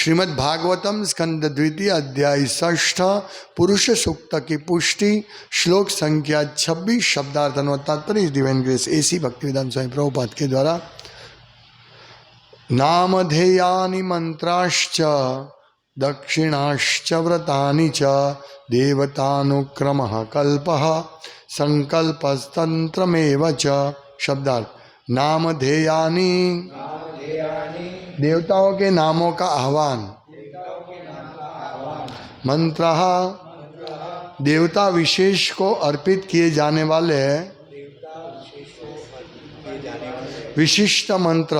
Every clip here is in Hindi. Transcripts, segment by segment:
श्रीमद् भागवतम स्कंद द्वितीय अध्याय 6 पुरुष सूक्त की पुष्टि श्लोक संख्या 26 शब्दार्थ और तात्पर्य डिवाइन ग्रेस एसी भक्तिवेदांत स्वामी प्रभुपाद के द्वारा। नामधेयानि मंत्राश्च दक्षिणाश्च व्रतानि च देवतानुक्रमः कल्पः संकल्पस्तंत्रमेव च। शब्दार्थ नामधेयानि देवताओं के नामों का आह्वान, मंत्रः देवता विशेष को अर्पित किए जाने वाले विशिष्ट मंत्र,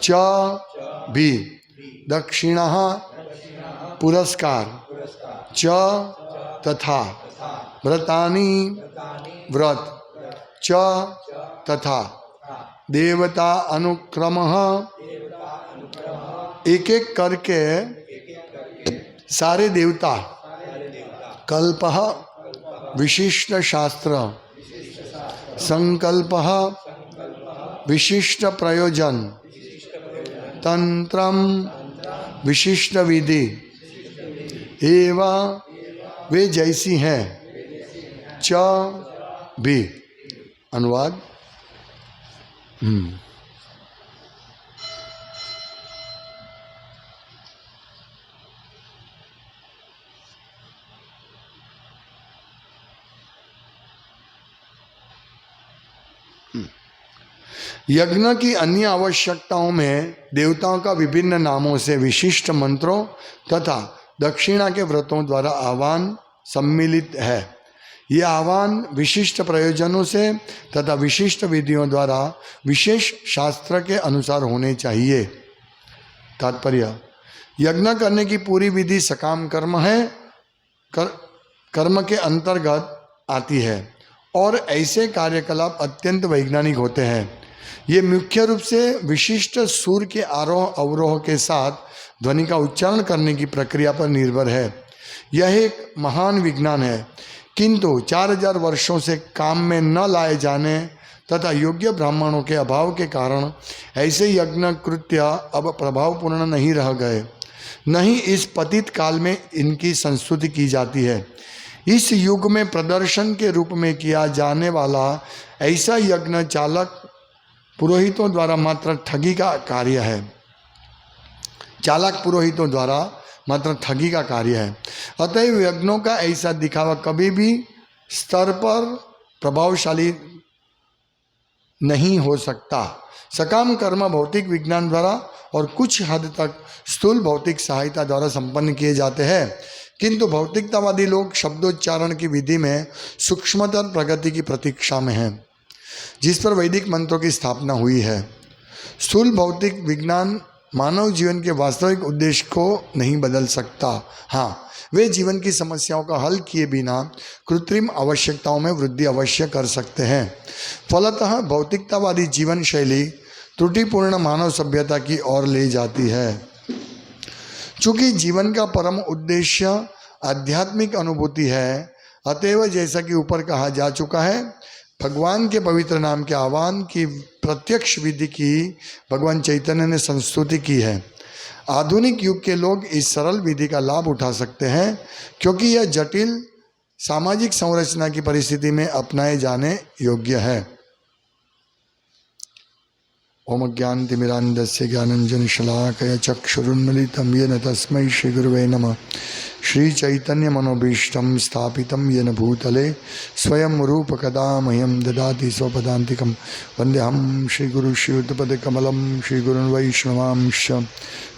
च भी दक्षिणा पुरस्कार, च तथा व्रतानि व्रत, च तथा देवता अनुक्रमः एक एक करके सारे देवता, कल्पः विशिष्ट शास्त्र, संकल्पः विशिष्ट प्रयोजन, तंत्रम विशिष्ट विधि, एवं वे जैसी हैं, च भी। अनुवाद। यज्ञ की अन्य आवश्यकताओं में देवताओं का विभिन्न नामों से विशिष्ट मंत्रों तथा दक्षिणा के व्रतों द्वारा आह्वान सम्मिलित है। यह आह्वान विशिष्ट प्रयोजनों से तथा विशिष्ट विधियों द्वारा विशेष शास्त्र के अनुसार होने चाहिए। तात्पर्य, यज्ञ करने की पूरी विधि सकाम कर्म है, कर्म के अंतर्गत आती है और ऐसे कार्यकलाप अत्यंत वैज्ञानिक होते हैं। ये मुख्य रूप से विशिष्ट सुर के आरोह अवरोह के साथ ध्वनि का उच्चारण करने की प्रक्रिया पर निर्भर है। यह एक महान विज्ञान है, किंतु 4000 वर्षों से काम में न लाए जाने तथा योग्य ब्राह्मणों के अभाव के कारण ऐसे यज्ञ कृत्य अब प्रभावपूर्ण नहीं रह गए। नहीं इस पतित काल में इनकी संस्तुति की जाती है। इस युग में प्रदर्शन के रूप में किया जाने वाला ऐसा यज्ञ चालक पुरोहितों द्वारा मात्र ठगी का कार्य है। चालक पुरोहितों द्वारा मात्र ठगी का कार्य है। अतएव यज्ञों का ऐसा दिखावा कभी भी स्तर पर प्रभावशाली नहीं हो सकता। सकाम कर्म भौतिक विज्ञान द्वारा और कुछ हद तक स्थूल भौतिक सहायता द्वारा संपन्न किए जाते हैं, किंतु भौतिकतावादी लोग शब्दोच्चारण की विधि में सूक्ष्मतर प्रगति की प्रतीक्षा में हैं, जिस पर वैदिक मंत्रों की स्थापना हुई है। स्थूल भौतिक विज्ञान मानव जीवन के वास्तविक उद्देश्य को नहीं बदल सकता। हाँ, वे जीवन की समस्याओं का हल किए बिना कृत्रिम आवश्यकताओं में वृद्धि अवश्य कर सकते हैं। फलतः भौतिकतावादी जीवन शैली त्रुटिपूर्ण मानव सभ्यता की ओर ले जाती है। चूँकि जीवन का परम उद्देश्य आध्यात्मिक अनुभूति है, अतएव जैसा कि ऊपर कहा जा चुका है, भगवान के पवित्र नाम के आह्वान की प्रत्यक्ष विधि की भगवान चैतन्य ने संस्तुति की है। आधुनिक युग के लोग इस सरल विधि का लाभ उठा सकते हैं, क्योंकि यह जटिल सामाजिक संरचना की परिस्थिति में अपनाए जाने योग्य है। ओम ज्ञानतिमिरान्धस्य ज्ञानाञ्जनशलाकया चक्षुरुन्मीलितं येन तस्मै श्रीगुरुवे नमः। श्री चैतन्य मनोभीष्टं स्थापितं येन भूतले स्वयं रूप कदा मह्यं ददाति स्वपदान्तिकं। वन्देऽहं श्रीगुरु श्रीयुतपदकमलं श्रीगुरुन् वैष्णवांश्च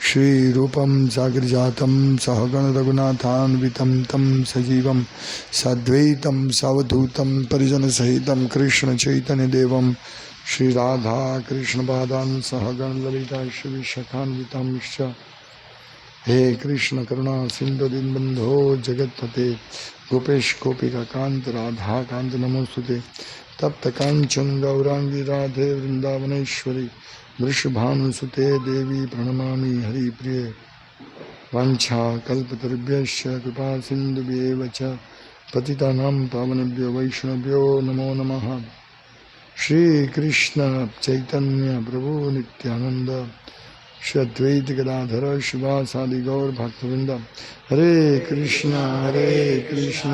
श्रीरूपं साग्रजातं सहगण रघुनाथान्वितं तं सजीवं साद्वैतं सावधूतं परिजनसहितं कृष्ण चैतन्यदेवं श्री राधा कृष्ण पादान सहगण ललिता श्री विशाखान्वितांश्च। हे कृष्ण करुणा सिंधु दीनबंधो जगत्पते गोपेश गोपिका कांत राधा कांत नमोस्तुते। तप्त कांचन गौरांगी राधे वृंदावनेश्वरी वृषभानुसुते देवी प्रणमामि हरिप्रिये। वाञ्छा कल्पतरुभ्यश्च कृपा सिन्धुभ्येव च पतितानां पावनेभ्यो वैष्णवेभ्यो नमो नमः। श्री कृष्ण चैतन्य प्रभु नित्यानंद श्री गदाधर शिवासादि गौर भक्तवृंद। हरे कृष्णा कृष्ण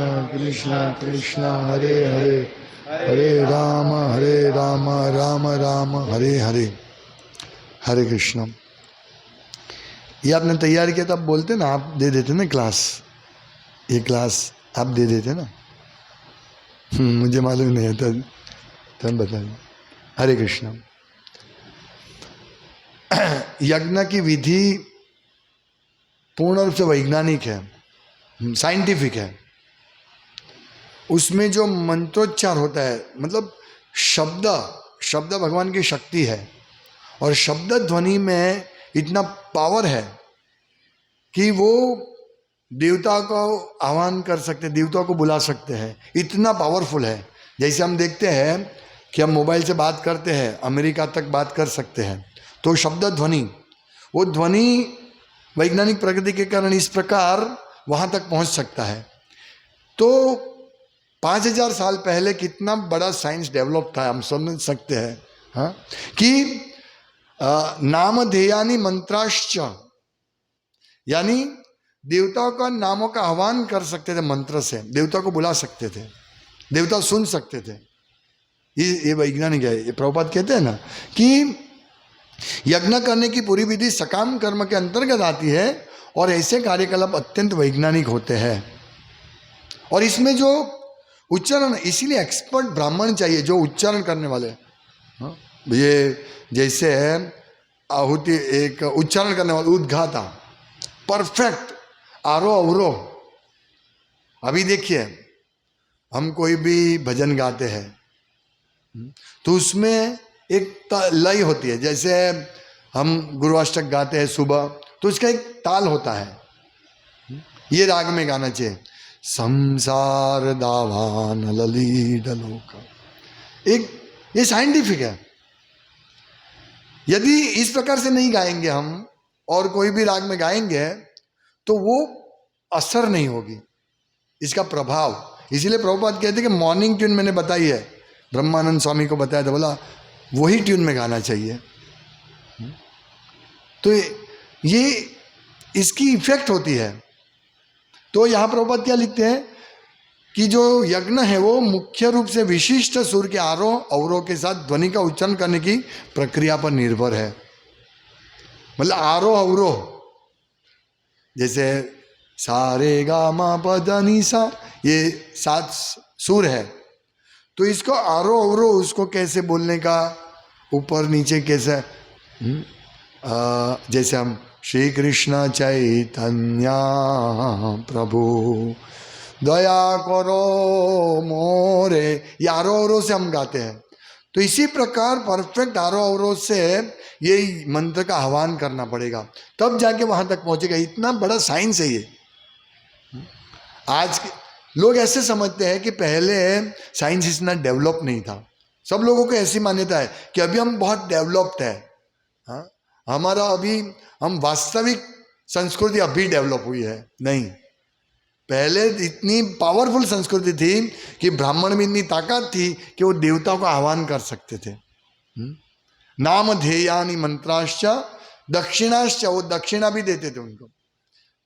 कृष्ण हरे हरे, हरे राम राम राम हरे हरे। हरे कृष्ण। ये आपने तैयार किया, तब बोलते ना, आप दे देते ना क्लास, ये क्लास आप दे देते ना। मुझे मालूम नहीं है तब बताइए। हरे कृष्ण। यज्ञ की विधि पूर्ण रूप से वैज्ञानिक है, साइंटिफिक है। उसमें जो मंत्रोच्चार होता है, मतलब शब्द शब्द भगवान की शक्ति है, और शब्द ध्वनि में इतना पावर है कि वो देवता को आह्वान कर सकते, देवताओं को बुला सकते हैं, इतना पावरफुल है। जैसे हम देखते हैं कि हम मोबाइल से बात करते हैं, अमेरिका तक बात कर सकते हैं, तो शब्द ध्वनि, वो ध्वनि वैज्ञानिक प्रगति के कारण इस प्रकार वहाँ तक पहुँच सकता है। तो 5000 साल पहले कितना बड़ा साइंस डेवलप था, हम समझ सकते हैं। हाँ, कि नामधेयानि मंत्राश्च, यानी देवताओं का नामों का आह्वान कर सकते थे, मंत्र से देवता को बुला सकते थे, देवता सुन सकते थे। ये वैज्ञानिक है। ये प्रभुपाद कहते हैं ना कि यज्ञ करने की पूरी विधि सकाम कर्म के अंतर्गत आती है, और ऐसे कार्यकलाप अत्यंत वैज्ञानिक होते हैं। और इसमें जो उच्चारण, इसीलिए एक्सपर्ट ब्राह्मण चाहिए जो उच्चारण करने वाले। हाँ? ये जैसे है आहुति, एक उच्चारण करने वाला उद्घाता, परफेक्ट आरोह अवरोह। अभी देखिए, हम कोई भी भजन गाते हैं तो उसमें एक लय होती है। जैसे हम गुरुअष्टक गाते हैं सुबह, तो उसका एक ताल होता है, ये राग में गाना चाहिए। संसार दावान ललीडलोका, एक ये साइंटिफिक है। यदि इस प्रकार से नहीं गाएंगे हम और कोई भी राग में गाएंगे तो वो असर नहीं होगी, इसका प्रभाव। इसीलिए प्रभुपाद कहते हैं कि मॉर्निंग ट्यून मैंने बताई है, ब्रह्मानंद स्वामी को बताया था, बोला वही ट्यून में गाना चाहिए। तो ये इसकी इफेक्ट होती है। तो यहाँ प्रभुपाद क्या लिखते हैं कि जो यज्ञ है वो मुख्य रूप से विशिष्ट सुर के आरोह अवरोह के साथ ध्वनि का उच्चारण करने की प्रक्रिया पर निर्भर है। मतलब आरोह अवरोह, जैसे सा रे गा मा प ध नि सा, ये 7 सुर है, तो इसको आरोह अवरोह, उसको कैसे बोलने का, ऊपर नीचे कैसे, जैसे हम श्री कृष्ण चैतन्य प्रभु दया करो मोरे, ये आरोह अवरोह से हम गाते हैं। तो इसी प्रकार परफेक्ट आरोह अवरोह से ये मंत्र का आह्वान करना पड़ेगा, तब जाके वहां तक पहुंचेगा। इतना बड़ा साइंस है ये। आज लोग ऐसे समझते हैं कि पहले साइंस इतना डेवलप नहीं था। सब लोगों को ऐसी मान्यता है कि अभी हम बहुत डेवलप्ड है। हाँ, हमारा अभी, हम वास्तविक संस्कृति अभी डेवलप हुई है, नहीं। पहले इतनी पावरफुल संस्कृति थी कि ब्राह्मण में इतनी ताकत थी कि वो देवताओं का आह्वान कर सकते थे। नाम ध्येयानि मंत्राश्च दक्षिणाश्च, वो दक्षिणा भी देते थे उनको,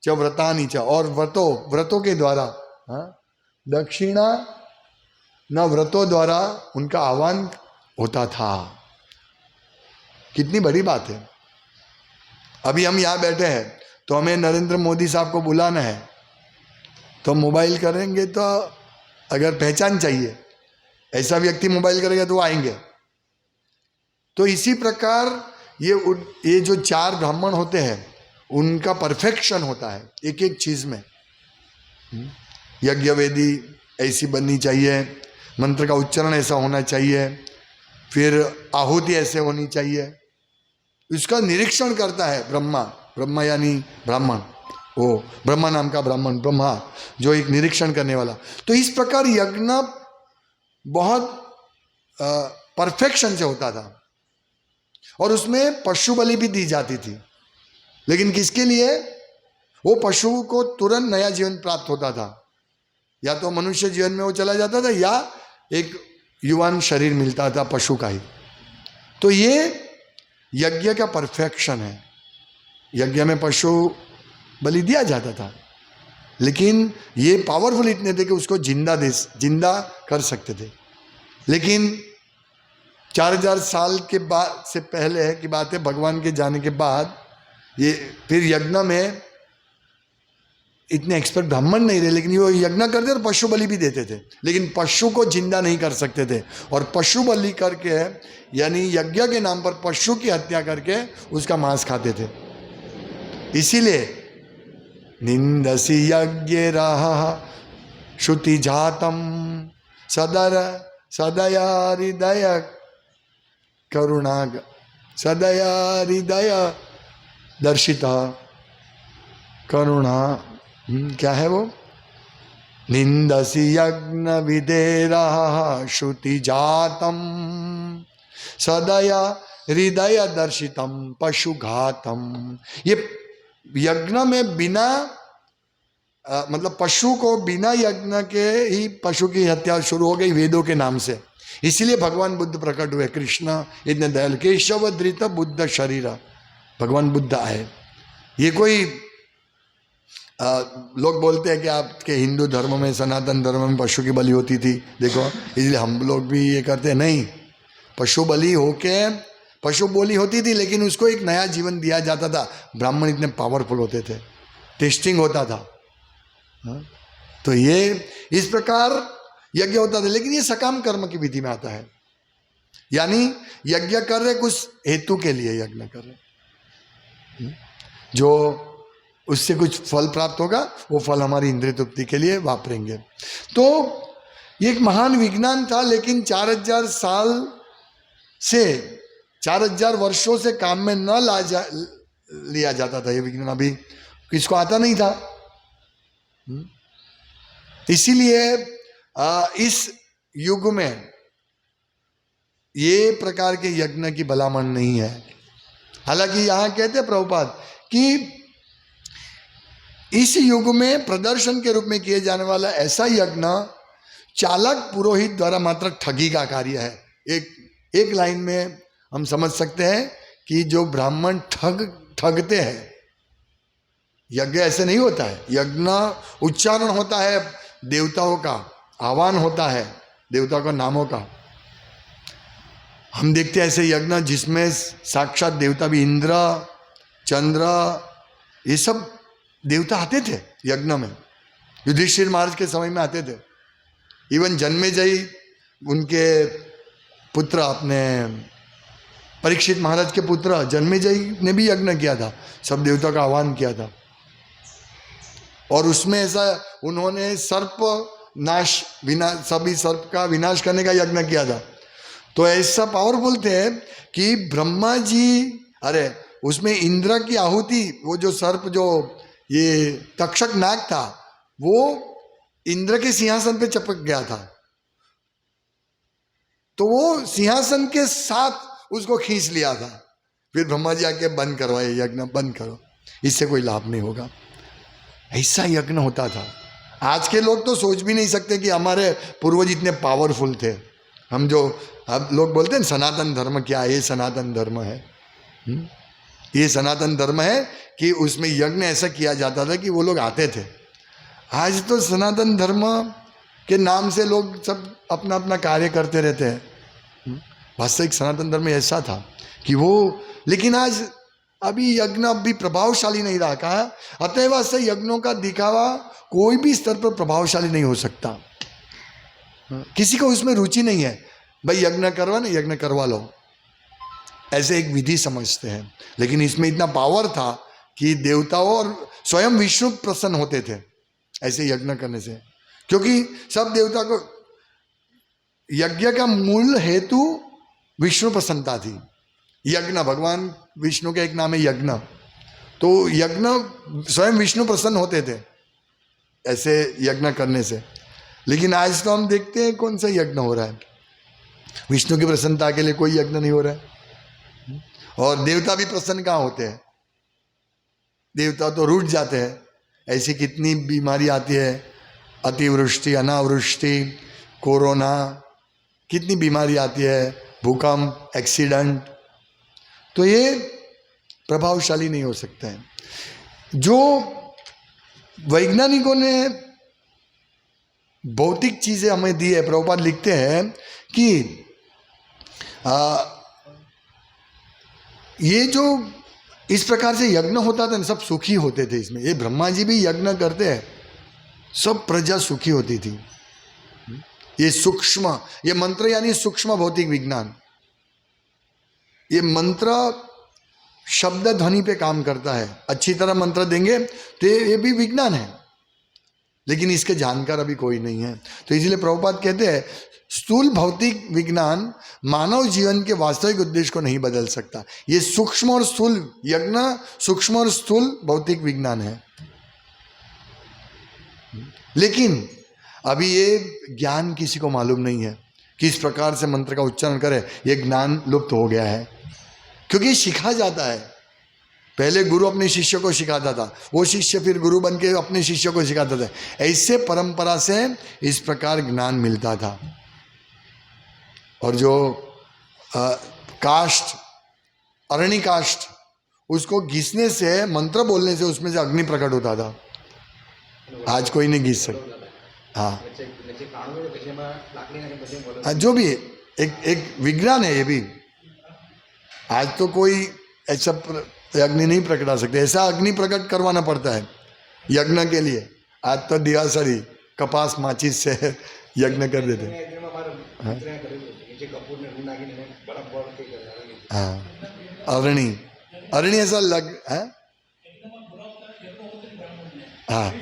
च व्रतानि च, और व्रतों के द्वारा, दक्षिणा न व्रतों द्वारा उनका आह्वान होता था। कितनी बड़ी बात है। अभी हम यहाँ बैठे हैं तो हमें नरेंद्र मोदी साहब को बुलाना है, तो मोबाइल करेंगे, तो अगर पहचान चाहिए, ऐसा व्यक्ति मोबाइल करेगा तो आएंगे। तो इसी प्रकार ये जो 4 ब्राह्मण होते हैं उनका परफेक्शन होता है एक एक चीज में। यज्ञ वेदी ऐसी बननी चाहिए, मंत्र का उच्चारण ऐसा होना चाहिए, फिर आहुति ऐसे होनी चाहिए। इसका निरीक्षण करता है ब्रह्मा यानी ब्राह्मण, वो ब्रह्मा नाम का ब्राह्मण, ब्रह्मा जो एक निरीक्षण करने वाला। तो इस प्रकार यज्ञ बहुत परफेक्शन से होता था, और उसमें पशु बलि भी दी जाती थी। लेकिन किसके लिए? वो पशु को तुरंत नया जीवन प्राप्त होता था, या तो मनुष्य जीवन में वो चला जाता था, या एक युवान शरीर मिलता था पशु का ही। तो ये यज्ञ का परफेक्शन है। यज्ञ में पशु बलि दिया जाता था, लेकिन ये पावरफुल इतने थे कि उसको जिंदा कर सकते थे। लेकिन 4000 साल के बाद से पहले की बात है, भगवान के जाने के बाद ये फिर यज्ञ में इतने एक्सपर्ट ब्राह्मण नहीं रहे, लेकिन वो यज्ञ करते और पशु बलि भी देते थे, लेकिन पशु को जिंदा नहीं कर सकते थे। और पशु बलि करके यानी यज्ञ के नाम पर पशु की हत्या करके उसका मांस खाते थे। इसीलिए निंदसी यज्ञ रहा श्रुति जातम सदया हृदय करुणा सदया हृदय दर्शिता करुणा क्या है वो, निंदसी यज्ञ विदेरा श्रुति जातम सदया हृदय दर्शितम पशुघातम। ये यज्ञ में बिना मतलब पशु को बिना यज्ञ के ही पशु की हत्या शुरू हो गई वेदों के नाम से। इसीलिए भगवान बुद्ध प्रकट हुए, कृष्ण इतने दयाल केशव धृत बुद्ध शरीर, भगवान बुद्ध आए। ये कोई लोग बोलते हैं कि आपके हिंदू धर्म में सनातन धर्म में पशु की बलि होती थी, देखो इसलिए हम लोग भी ये करते हैं। नहीं, पशु बलि होके पशु बोली होती थी, लेकिन उसको एक नया जीवन दिया जाता था। ब्राह्मण इतने पावरफुल होते थे, टेस्टिंग होता था। तो ये इस प्रकार यज्ञ होता था, लेकिन ये सकाम कर्म की विधि में आता है, यानी यज्ञ कर रहे कुछ हेतु के लिए यज्ञ कर रहे, जो उससे कुछ फल प्राप्त होगा वो फल हमारी इंद्रिय तृप्ति के लिए वापरेंगे। तो ये एक महान विज्ञान था, लेकिन 4000 साल से 4000 वर्षों से काम में न लिया जाता था ये विज्ञान, अभी किसको आता नहीं था। इसीलिए इस युग में ये प्रकार के यज्ञ की भलामण नहीं है। हालांकि यहां कहते हैं प्रभुपाद कि इस युग में प्रदर्शन के रूप में किए जाने वाला ऐसा यज्ञ चालक पुरोहित द्वारा मात्र ठगी का कार्य है। एक लाइन में हम समझ सकते हैं कि जो ब्राह्मण ठगते हैं, यज्ञ ऐसे नहीं होता है। यज्ञ उच्चारण होता है देवताओं का, आह्वान होता है देवताओं का नामों का। हम देखते हैं ऐसे यज्ञ जिसमें साक्षात देवता भी, इंद्र चंद्र ये सब देवता आते थे यज्ञ में। युधिष्ठिर महाराज के समय में आते थे। इवन जन्मेजय उनके पुत्र, अपने परीक्षित महाराज के पुत्र जन्मेजय ने भी यज्ञ किया था, सब देवता का आह्वान किया था। और उसमें ऐसा उन्होंने सभी सर्प का विनाश करने का यज्ञ किया था। तो ऐसा पावरफुल थे कि ब्रह्मा जी, अरे उसमें इंद्र की आहुति, वो जो सर्प जो ये तक्षक नाग था, वो इंद्र के सिंहासन पे चिपक गया था। तो वो सिंहासन के साथ उसको खींच लिया था। फिर ब्रह्मा जी आके बंद करवाए, यज्ञ बंद करो, इससे कोई लाभ नहीं होगा। ऐसा यज्ञ होता था। आज के लोग तो सोच भी नहीं सकते कि हमारे पूर्वज इतने पावरफुल थे। हम जो अब लोग बोलते हैं सनातन धर्म क्या है, ये सनातन धर्म है। ये सनातन धर्म है कि उसमें यज्ञ ऐसा किया जाता था कि वो लोग आते थे। आज तो सनातन धर्म के नाम से लोग सब अपना अपना कार्य करते रहते हैं। वास्तविक सनातन धर्म ऐसा था कि वो, लेकिन आज अभी यज्ञ अभी प्रभावशाली नहीं रहा। कहा अतएव से यज्ञों का दिखावा कोई भी स्तर पर प्रभावशाली नहीं हो सकता। किसी को उसमें रुचि नहीं है, भाई यज्ञ करवा ना, यज्ञ करवा लो, ऐसे एक विधि समझते हैं। लेकिन इसमें इतना पावर था कि देवताओं और स्वयं विष्णु प्रसन्न होते थे ऐसे यज्ञ करने से, क्योंकि सब देवता को यज्ञ का मूल हेतु विष्णु प्रसन्नता थी। यज्ञ, भगवान विष्णु का एक नाम है यज्ञ, तो यज्ञ स्वयं विष्णु प्रसन्न होते थे ऐसे यज्ञ करने से। लेकिन आज तो हम देखते हैं कौन सा यज्ञ हो रहा है, विष्णु की प्रसन्नता के लिए कोई यज्ञ नहीं हो रहा है। और देवता भी प्रसन्न कहाँ होते हैं, देवता तो रूठ जाते हैं। ऐसी कितनी बीमारी आती है, अतिवृष्टि, अनावृष्टि, कोरोना, कितनी बीमारी आती है, भूकंप, एक्सीडेंट। तो ये प्रभावशाली नहीं हो सकता है। जो वैज्ञानिकों ने भौतिक चीजें हमें दी है, प्रभुपाद लिखते हैं कि ये जो इस प्रकार से यज्ञ होता था, सब सुखी होते थे इसमें। ये ब्रह्मा जी भी यज्ञ करते हैं, सब प्रजा सुखी होती थी। ये सूक्ष्म, ये मंत्र यानी सूक्ष्म भौतिक विज्ञान। ये मंत्र शब्द ध्वनि पे काम करता है। अच्छी तरह मंत्र देंगे तो ये भी विज्ञान है, लेकिन इसके जानकार अभी कोई नहीं है। तो इसलिए प्रभुपाद कहते हैं स्थूल भौतिक विज्ञान मानव जीवन के वास्तविक उद्देश्य को नहीं बदल सकता। ये सूक्ष्म और स्थूल यज्ञ, सूक्ष्म और स्थूल भौतिक विज्ञान है। लेकिन अभी ये ज्ञान किसी को मालूम नहीं है, किस प्रकार से मंत्र का उच्चारण करे। ये ज्ञान लुप्त हो गया है, क्योंकि सिखा जाता है। पहले गुरु अपने शिष्य को सिखाता था, वो शिष्य फिर गुरु बन के अपने शिष्य को सिखाता था। ऐसे परंपरा से इस प्रकार ज्ञान मिलता था। और जो काष्ठ, अरणी काष्ठ, उसको घिसने से, मंत्र बोलने से उसमें से अग्नि प्रकट होता था। आज कोई नहीं घिस सकता। हाँ, जो भी एक विज्ञान है ये भी। आज तो कोई ऐसा अग्नि नहीं प्रकटा सकते, ऐसा अग्नि प्रकट करवाना पड़ता है यज्ञ के लिए। आज तो दिवासरी कपास माचिस से यज्ञ कर देते। हाँ, अरणी, अरणी ऐसा लग है। हाँ,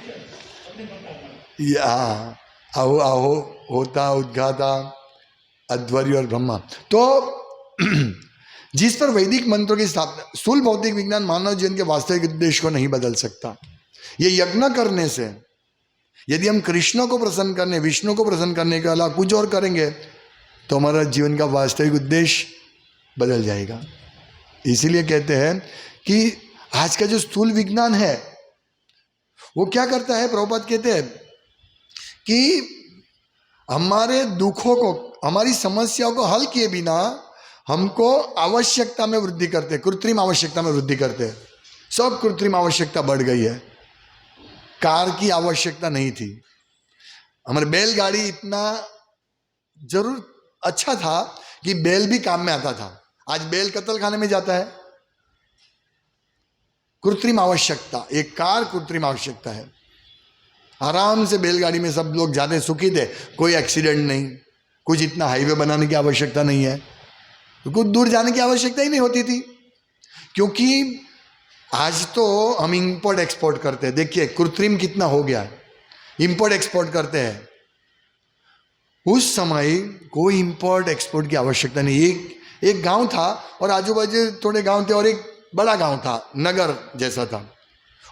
आहो आहो होता उद्घाता अध्वर्य और ब्रह्मा। तो जिस पर वैदिक मंत्रों की स्थापना, स्थूल भौतिक विज्ञान मानव जीवन के वास्तविक उद्देश्य को नहीं बदल सकता। ये यज्ञ करने से यदि हम कृष्ण को प्रसन्न करने, विष्णु को प्रसन्न करने के अलावा कुछ और करेंगे तो हमारा जीवन का वास्तविक उद्देश्य बदल जाएगा। इसीलिए कहते हैं कि आज का जो स्थूल विज्ञान है वो क्या करता है, प्रभुपाद कहते हैं कि हमारे दुखों को, हमारी समस्याओं को हल किए बिना हमको आवश्यकता में वृद्धि करते, कृत्रिम आवश्यकता में वृद्धि करते। सब कृत्रिम आवश्यकता बढ़ गई है। कार की आवश्यकता नहीं थी, हमारे बैलगाड़ी इतना जरूर अच्छा था कि बैल भी काम में आता था। आज बैल कत्ल खाने में जाता है। कृत्रिम आवश्यकता, एक कार कृत्रिम आवश्यकता है। आराम से बैलगाड़ी में सब लोग जाते, सुखी थे, कोई एक्सीडेंट नहीं, कुछ इतना हाईवे बनाने की आवश्यकता नहीं है, तो कुछ दूर जाने की आवश्यकता ही नहीं होती थी। क्योंकि आज तो हम इंपोर्ट एक्सपोर्ट करते हैं। देखिए कृत्रिम कितना हो गया है, इंपोर्ट एक्सपोर्ट करते हैं। उस समय कोई इंपोर्ट एक्सपोर्ट की आवश्यकता नहीं। एक गांव था और आजू बाजू थोड़े गांव थे और एक बड़ा गांव था, नगर जैसा था।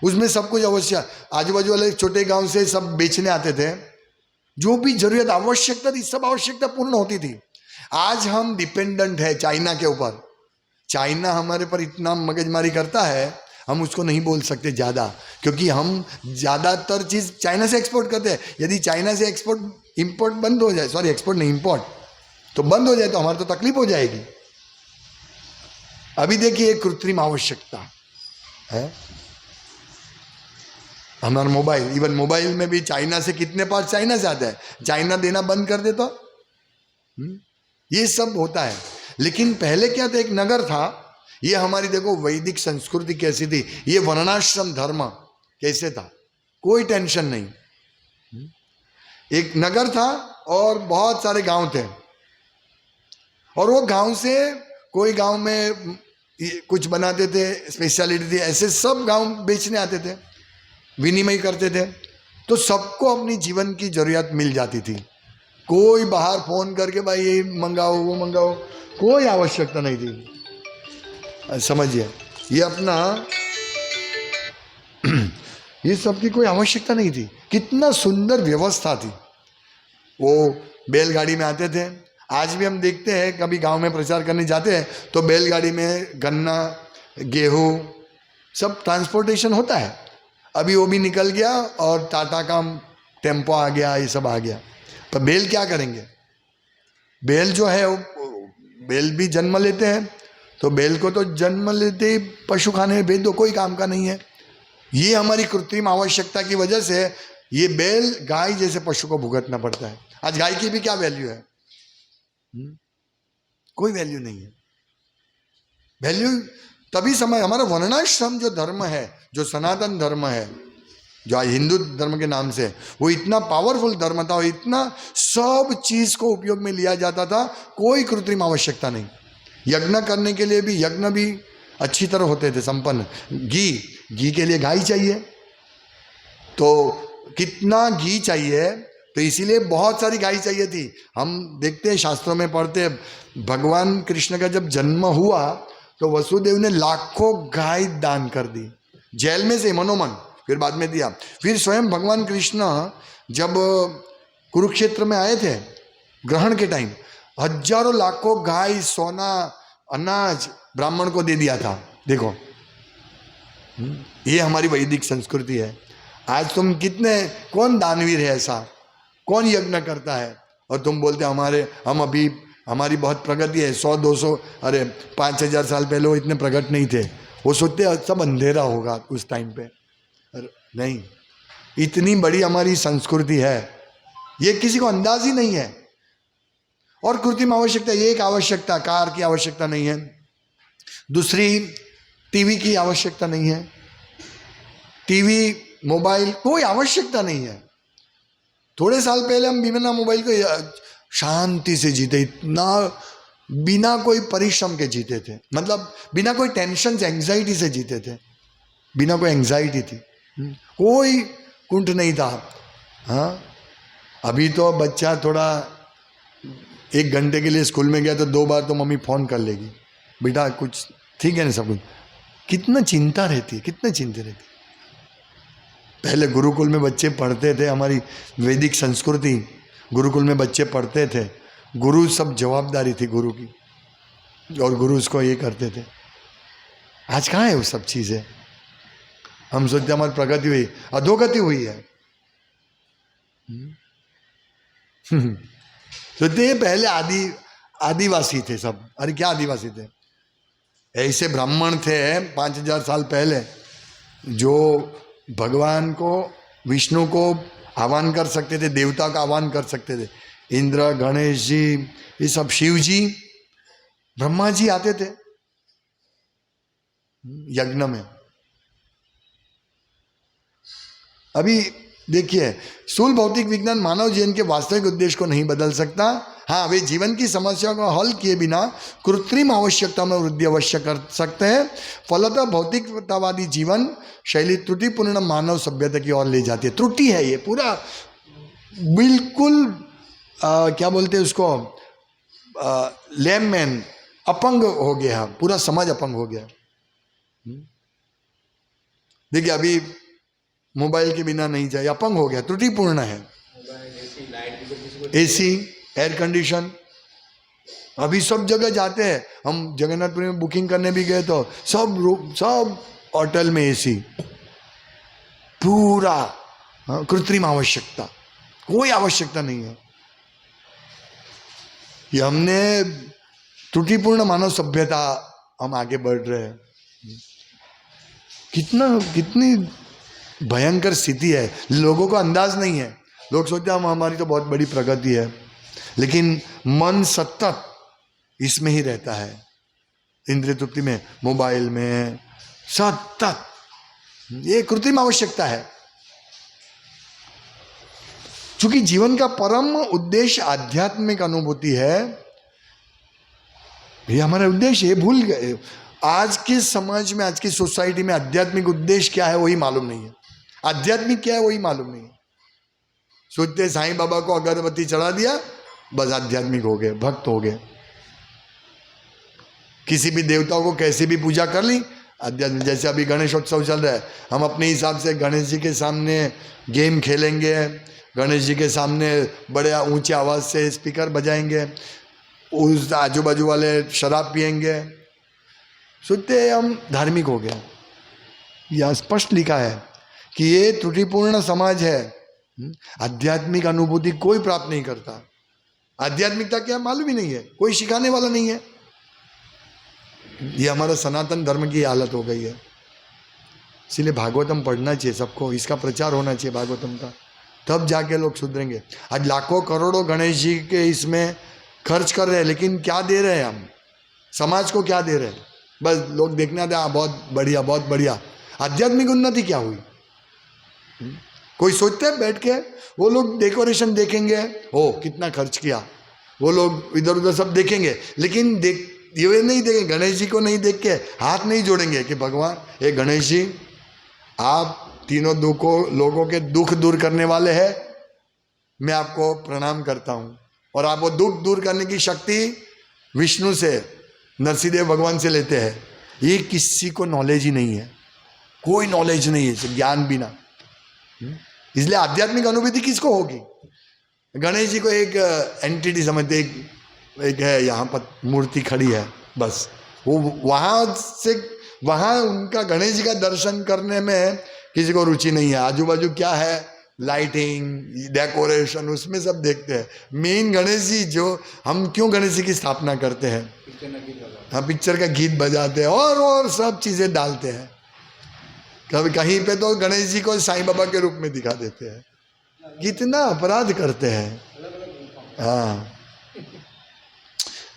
उसमें सब कुछ अवश्य, आजू बाजू वाले छोटे गांव से सब बेचने आते थे। जो भी जरूरत आवश्यकता थी, सब आवश्यकता पूर्ण होती थी। आज हम डिपेंडेंट है चाइना के ऊपर। चाइना हमारे पर इतना मगजमारी करता है, हम उसको नहीं बोल सकते ज़्यादा, क्योंकि हम ज़्यादातर चीज़ चाइना से एक्सपोर्ट करते हैं। यदि चाइना से इंपोर्ट बंद हो जाए, सॉरी एक्सपोर्ट नहीं इंपोर्ट, तो बंद हो जाए तो हमारी तो तकलीफ हो जाएगी। अभी देखिए कृत्रिम आवश्यकता है। हमारा मोबाइल, इवन मोबाइल में भी चाइना से कितने पार्ट चाइना से आता है, चाइना देना बंद कर दे तो ये सब होता है। लेकिन पहले क्या था, एक नगर था। ये हमारी देखो वैदिक संस्कृति कैसी थी, ये वर्णाश्रम धर्म कैसे था, कोई टेंशन नहीं। एक नगर था और बहुत सारे गांव थे, और वो गांव से कोई गांव में कुछ बनाते थे, स्पेशलिटी थी, ऐसे सब गांव बेचने आते थे, विनिमय करते थे, तो सबको अपनी जीवन की जरूरत मिल जाती थी। कोई बाहर फोन करके भाई ये मंगाओ वो मंगाओ, कोई आवश्यकता नहीं थी। समझिए, ये अपना ये सब की कोई आवश्यकता नहीं थी। कितना सुंदर व्यवस्था थी। वो बैलगाड़ी में आते थे। आज भी हम देखते हैं, कभी गांव में प्रचार करने जाते हैं तो बैलगाड़ी में गन्ना, गेहूँ सब ट्रांसपोर्टेशन होता है। अभी वो भी निकल गया और टाटा का टेम्पो आ गया, ये सब आ गया। पर बैल क्या करेंगे? बैल जो है, बैल भी जन्म लेते हैं तो बैल को तो जन्म लेते ही पशु खाने में भेज दो, कोई काम का नहीं है। ये हमारी कृत्रिम आवश्यकता की वजह से ये बैल गाय जैसे पशु को भुगतना पड़ता है। आज गाय की भी क्या वैल्यू है? कोई वैल्यू नहीं है। वैल्यू तभी समय हमारा वर्णाश्रम जो धर्म है, जो सनातन धर्म है, जो आज हिंदू धर्म के नाम से, वो इतना पावरफुल धर्म था और इतना सब चीज को उपयोग में लिया जाता था, कोई कृत्रिम आवश्यकता नहीं। यज्ञ करने के लिए भी यज्ञ भी अच्छी तरह होते थे, संपन्न। घी के लिए गाय चाहिए, तो कितना घी चाहिए, तो इसीलिए बहुत सारी गाय चाहिए थी। हम देखते हैं, शास्त्रों में पढ़ते हैं, भगवान कृष्ण का जब जन्म हुआ तो वसुदेव ने लाखों गाय दान कर दी, जेल में से मनोमन, फिर बाद में दिया। फिर स्वयं भगवान कृष्ण जब कुरुक्षेत्र में आए थे ग्रहण के टाइम, हजारों लाखों गाय, सोना, अनाज ब्राह्मण को दे दिया था। देखो, ये हमारी वैदिक संस्कृति है। आज तुम कितने, कौन दानवीर है ऐसा, कौन यज्ञ करता है? और तुम बोलते हम अभी हमारी बहुत प्रगति है, 100-200, अरे 5000 साल पहले वो इतने प्रगट नहीं थे। वो सोचते सब अंधेरा होगा उस टाइम पे। अरे नहीं, इतनी बड़ी हमारी संस्कृति है, ये किसी को अंदाज ही नहीं है। और कृत्रिम आवश्यकता, ये एक आवश्यकता, कार की आवश्यकता नहीं है, दूसरी टीवी की आवश्यकता नहीं है, टीवी मोबाइल कोई आवश्यकता नहीं है। थोड़े साल पहले हम बिना मोबाइल को शांति से जीते, इतना बिना कोई परिश्रम के जीते थे, मतलब बिना कोई टेंशन से, एंग्जाइटी से जीते थे, बिना कोई एंग्जाइटी थी, कोई कुंठ नहीं था। हाँ, अभी तो बच्चा थोड़ा 1 घंटे के लिए स्कूल में गया तो 2 बार तो मम्मी फोन कर लेगी, बेटा कुछ ठीक है ना, सब कुछ। कितना चिंता रहती है, कितनी चिंता रहती है। पहले गुरुकुल में बच्चे पढ़ते थे, हमारी वैदिक संस्कृति, गुरुकुल में बच्चे पढ़ते थे, गुरु सब जवाबदारी थी गुरु की, और गुरु उसको ये करते थे। आज कहाँ है वो सब चीज़ें? हम सोचते हमारी प्रगति हुई, अधोगति हुई है। सोचते पहले आदिवासी थे सब। अरे क्या आदिवासी थे? ऐसे ब्राह्मण थे 5000 साल पहले, जो भगवान को, विष्णु को आह्वान कर सकते थे, देवता का आह्वान कर सकते थे। इंद्र, गणेश जी, ये सब, शिव जी, ब्रह्मा जी आते थे यज्ञ में। अभी देखिए, स्थूल भौतिक विज्ञान मानव जीवन के वास्तविक उद्देश्य को नहीं बदल सकता। हाँ, वे जीवन की समस्याओं को हल किए बिना कृत्रिम आवश्यकता में वृद्धि अवश्य कर सकते हैं। फलतः भौतिकतावादी जीवन शैली त्रुटिपूर्ण मानव सभ्यता की ओर ले जाती है। त्रुटि है ये पूरा, बिल्कुल क्या बोलते हैं उसको, लेमैन, अपंग हो गया, पूरा समाज अपंग हो गया। देखिए, अभी मोबाइल के बिना नहीं जाए, अपंग हो गया, त्रुटिपूर्ण है। एसी, एयर कंडीशन, अभी सब जगह जाते हैं हम, जगन्नाथपुरी में बुकिंग करने भी गए तो सब होटल में एसी, पूरा कृत्रिम आवश्यकता, कोई आवश्यकता नहीं है। ये हमने त्रुटिपूर्ण मानव सभ्यता, हम आगे बढ़ रहे हैं। कितनी भयंकर स्थिति है, लोगों को अंदाज नहीं है। लोग सोचते हैं हमारी तो बहुत बड़ी प्रगति है, लेकिन मन सतत इसमें ही रहता है, इंद्रिय तृप्ति में, मोबाइल में, सतत। ये कृत्रिम आवश्यकता है। चूंकि जीवन का परम उद्देश्य आध्यात्मिक अनुभूति है, ये हमारा उद्देश्य, ये भूल गए। आज के समाज में, आज की सोसाइटी में आध्यात्मिक उद्देश्य क्या है वही मालूम नहीं है, आध्यात्मिक क्या है वही मालूम नहीं है। सोचते साईं बाबा को अगरबत्ती चढ़ा दिया, बस आध्यात्मिक हो गए, भक्त हो गए। किसी भी देवताओं को कैसे भी पूजा कर ली, आध्यात्मिक। जैसे अभी गणेशोत्सव चल रहा है, हम अपने हिसाब से गणेश जी के सामने गेम खेलेंगे, गणेश जी के सामने बड़े ऊंचे आवाज से स्पीकर बजाएंगे, उस आजू बाजू वाले शराब पिएंगे, सोचते हम धार्मिक हो गए। यह स्पष्ट लिखा है कि ये त्रुटिपूर्ण समाज है, आध्यात्मिक अनुभूति कोई प्राप्त नहीं करता। आध्यात्मिकता क्या मालूम ही नहीं है, कोई सिखाने वाला नहीं है। ये हमारा सनातन धर्म की हालत हो गई है। इसीलिए भागवतम पढ़ना चाहिए सबको, इसका प्रचार होना चाहिए भागवतम का, तब जाके लोग सुधरेंगे। आज लाखों करोड़ों गणेश जी के इसमें खर्च कर रहे हैं, लेकिन क्या दे रहे हैं हम समाज को, क्या दे रहे हैं? बस लोग देखने आते हैं, बहुत बढ़िया बहुत बढ़िया। आध्यात्मिक उन्नति क्या हुई? कोई सोचते हैं बैठ के? वो लोग डेकोरेशन देखेंगे, ओ कितना खर्च किया, वो लोग इधर उधर सब देखेंगे, लेकिन ये नहीं देखेंगे, गणेश जी को नहीं देख के हाथ नहीं जोड़ेंगे कि भगवान ये गणेश जी आप तीनों लोगों के दुख दूर करने वाले हैं, मैं आपको प्रणाम करता हूं। और आप वो दुख दूर करने की शक्ति विष्णु से, नरसिंहदेव भगवान से लेते हैं। ये किसी को नॉलेज ही नहीं है, कोई नॉलेज नहीं है, ज्ञान बिना। इसलिए आध्यात्मिक अनुभूति किसको होगी? गणेश जी को एक एंटिटी समझते, एक है यहाँ पर मूर्ति खड़ी है, बस वो वहाँ उनका गणेश जी का दर्शन करने में किसी को रुचि नहीं है। आजू बाजू क्या है, लाइटिंग, डेकोरेशन, उसमें सब देखते हैं। मेन गणेश जी जो हम क्यों गणेश जी की स्थापना करते हैं, हाँ पिक्चर का गीत बजाते हैं और सब चीज़ें डालते हैं। कभी कहीं पे तो गणेश जी को साईं बाबा के रूप में दिखा देते हैं। कितना अपराध करते हैं। हाँ,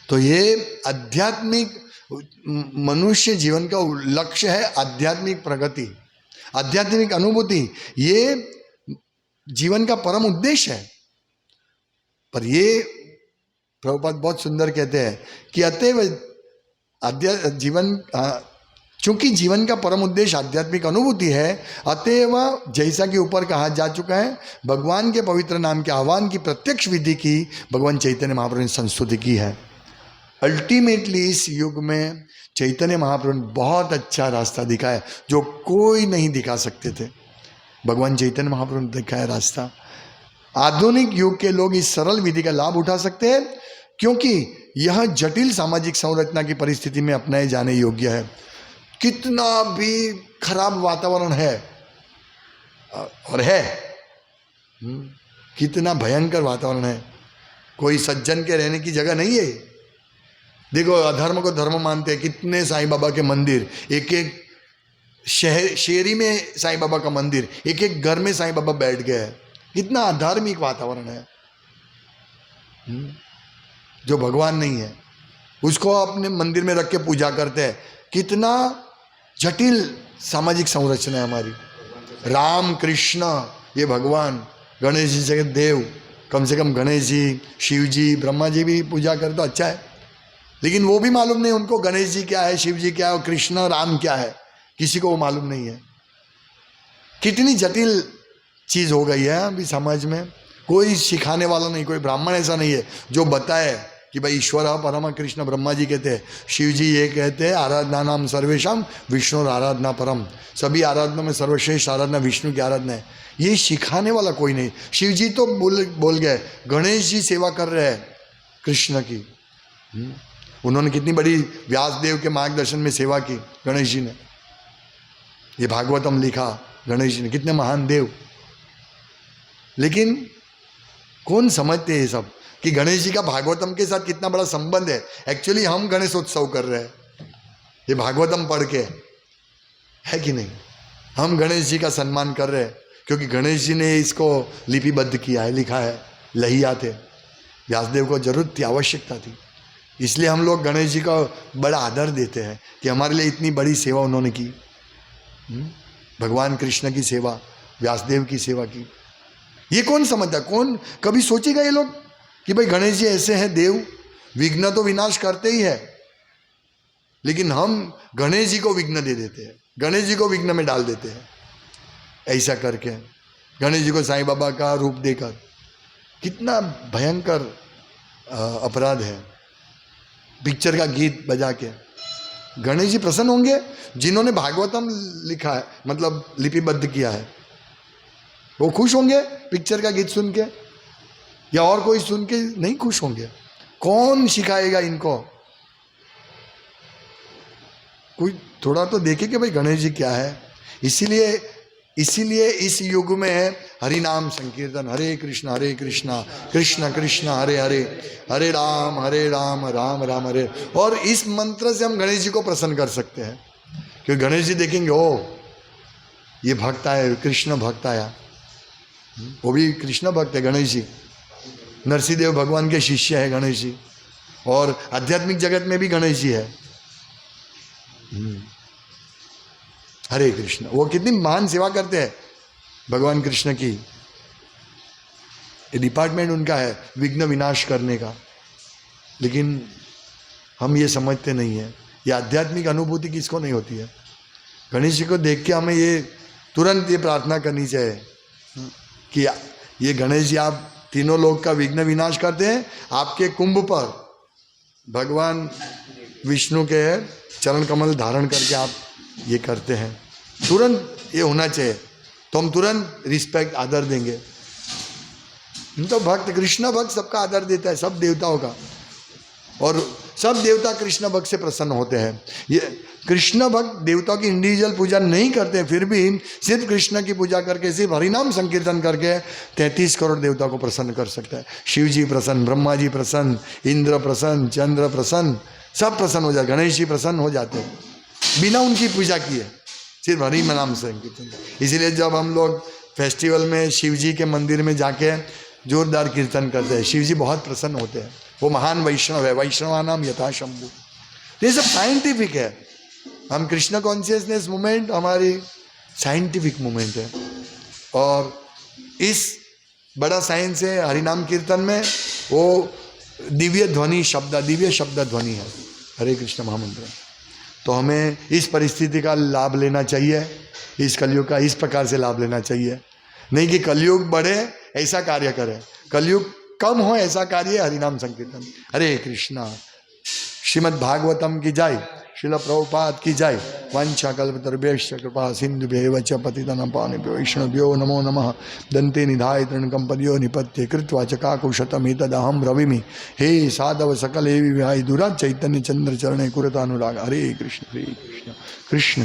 तो ये आध्यात्मिक मनुष्य जीवन का लक्ष्य है, आध्यात्मिक प्रगति, आध्यात्मिक अनुभूति, ये जीवन का परम उद्देश्य है। पर ये प्रभुपाद बहुत सुंदर कहते हैं कि अतएव चूंकि जीवन का परम उद्देश्य आध्यात्मिक अनुभूति है, अतएव जैसा कि ऊपर कहा जा चुका है, भगवान के पवित्र नाम के आह्वान की प्रत्यक्ष विधि की भगवान चैतन्य महाप्रभु ने संस्तुति की है। अल्टीमेटली इस युग में चैतन्य महाप्रभु ने बहुत अच्छा रास्ता दिखाया जो कोई नहीं दिखा सकते थे। भगवान चैतन्य महाप्रभु ने दिखाया रास्ता। आधुनिक युग के लोग इस सरल विधि का लाभ उठा सकते हैं क्योंकि यह जटिल सामाजिक संरचना की परिस्थिति में अपनाए जाने योग्य है। कितना भी खराब वातावरण है और है, कितना भयंकर वातावरण है, कोई सज्जन के रहने की जगह नहीं है। देखो अधर्म को धर्म मानते हैं, कितने साईं बाबा के मंदिर, एक एक शेरी में साईं बाबा का मंदिर, एक एक घर में साईं बाबा बैठ गए हैं। कितना अधार्मिक वातावरण है। जो भगवान नहीं है उसको अपने मंदिर में रख के पूजा करते हैं। कितना जटिल सामाजिक संरचना है हमारी। राम कृष्ण ये भगवान, गणेश जी से देव, कम से कम गणेश जी, शिव जी, ब्रह्मा जी भी पूजा करे तो अच्छा है, लेकिन वो भी मालूम नहीं उनको गणेश जी क्या है, शिव जी क्या है और कृष्ण राम क्या है, किसी को वो मालूम नहीं है। कितनी जटिल चीज़ हो गई है अभी समाज में। कोई सिखाने वाला नहीं, कोई ब्राह्मण ऐसा नहीं है जो बताए कि भाई ईश्वर परम कृष्ण, ब्रह्मा जी कहते हैं, शिव जी ये कहते हैं आराधना नाम सर्वेशम विष्णु आराधना परम, सभी आराधना में सर्वश्रेष्ठ आराधना विष्णु की आराधना है। ये सिखाने वाला कोई नहीं। शिव जी तो बोल गए, गणेश जी सेवा कर रहे हैं कृष्ण की। उन्होंने कितनी बड़ी व्यासदेव के मार्गदर्शन में सेवा की गणेश जी ने। ये भागवतम लिखा गणेश जी ने, कितने महान देव। लेकिन कौन समझते हैं ये सब कि गणेश जी का भागवतम के साथ कितना बड़ा संबंध है। एक्चुअली हम गणेशोत्सव कर रहे हैं ये भागवतम पढ़ के, है कि नहीं? हम गणेश जी का सम्मान कर रहे हैं क्योंकि गणेश जी ने इसको लिपिबद्ध किया है, लिखा है, लहिया थे। व्यासदेव को जरूरत थी, आवश्यकता थी, इसलिए हम लोग गणेश जी का बड़ा आदर देते हैं कि हमारे लिए इतनी बड़ी सेवा उन्होंने की। भगवान कृष्ण की सेवा, व्यासदेव की सेवा की। ये कौन समझता, कौन कभी सोचेगा ये लोग कि भाई गणेश जी ऐसे हैं देव, विघ्न तो विनाश करते ही है, लेकिन हम गणेश जी को विघ्न दे देते हैं, गणेश जी को विघ्न में डाल देते हैं। ऐसा करके गणेश जी को साईं बाबा का रूप देकर कितना भयंकर अपराध है। पिक्चर का गीत बजा के गणेश जी प्रसन्न होंगे? जिन्होंने भागवतम लिखा है, मतलब लिपिबद्ध किया है, वो खुश होंगे पिक्चर का गीत सुन के? या और कोई सुन के नहीं खुश होंगे? कौन सिखाएगा इनको? कोई थोड़ा तो देखे कि भाई गणेश जी क्या है। इसीलिए इसीलिए इस युग में हरि नाम संकीर्तन, हरे कृष्णा कृष्ण कृष्ण हरे हरे, हरे राम राम राम हरे। और इस मंत्र से हम गणेश जी को प्रसन्न कर सकते हैं, क्योंकि गणेश जी देखेंगे ओ ये भक्त आया, कृष्ण भक्त आया, वो भी कृष्ण भक्त है गणेश जी, नरसिंहदेव भगवान के शिष्य है गणेश जी, और आध्यात्मिक जगत में भी गणेश जी है। हरे कृष्ण, वो कितनी महान सेवा करते हैं भगवान कृष्ण की, ये डिपार्टमेंट उनका है विघ्न विनाश करने का। लेकिन हम ये समझते नहीं है, ये आध्यात्मिक अनुभूति किसको नहीं होती है। गणेश जी को देख के हमें ये तुरंत ये प्रार्थना करनी चाहिए कि ये गणेश जी आप तीनों लोग का विघ्न विनाश करते हैं, आपके कुंभ पर भगवान विष्णु के चरण कमल धारण करके आप ये करते हैं, तुरंत ये होना चाहिए, तो हम तुरंत रिस्पेक्ट आदर देंगे। तो भक्त, कृष्ण भक्त सबका आदर देता है, सब देवताओं का, और सब देवता कृष्ण भक्त से प्रसन्न होते हैं। ये कृष्ण भक्त देवताओं की इंडिविजुअल पूजा नहीं करते, फिर भी सिर्फ कृष्ण की पूजा करके, सिर्फ हरिनाम संकीर्तन करके 33 करोड़ देवता को प्रसन्न कर सकता है। शिव जी प्रसन्न, ब्रह्मा जी प्रसन्न, इंद्र प्रसन्न, चंद्र प्रसन्न, सब प्रसन्न हो जाते, गणेश जी प्रसन्न हो जाते हैं बिना उनकी पूजा किए, सिर्फ हरि नाम संकीर्तन। इसीलिए जब हम लोग फेस्टिवल में शिव जी के मंदिर में जाके जोरदार कीर्तन करते हैं, शिव जी बहुत प्रसन्न होते हैं। वो महान वैष्णव है, वैष्णवानाम यथा शंभु। ये सब साइंटिफिक है। हम कृष्ण कॉन्शियसनेस मूवमेंट हमारी साइंटिफिक मूवमेंट है, और इस बड़ा साइंस है हरिनाम कीर्तन में, वो दिव्य ध्वनि शब्द, दिव्य शब्द ध्वनि है हरे कृष्ण महामंत्र। तो हमें इस परिस्थिति का लाभ लेना चाहिए, इस कलयुग का इस प्रकार से लाभ लेना चाहिए, नहीं कि कलयुग बढ़े ऐसा कार्य करे, कलयुग कम हो ऐसा कार्य हरिनाम संकीर्तन। हरे कृष्णा। श्रीमद् भागवतम की जय, श्रील प्रभुपाद की जय। वांछा कल्पतरुभ्यश्च कृपा सिन्धुभ्येव च पतितानां पावनेभ्यो वैष्णवेभ्यो नमो नमः। दन्ते निधाय तृणकम्पद्यो निपत्ये कृत्वा च काकुशतमेतदहं ब्रवीमि। हे साधव सकल हे विहाय दूरात् चैतन्य चंद्र चरणे कुरतानुराग। हरे कृष्ण कृष्ण।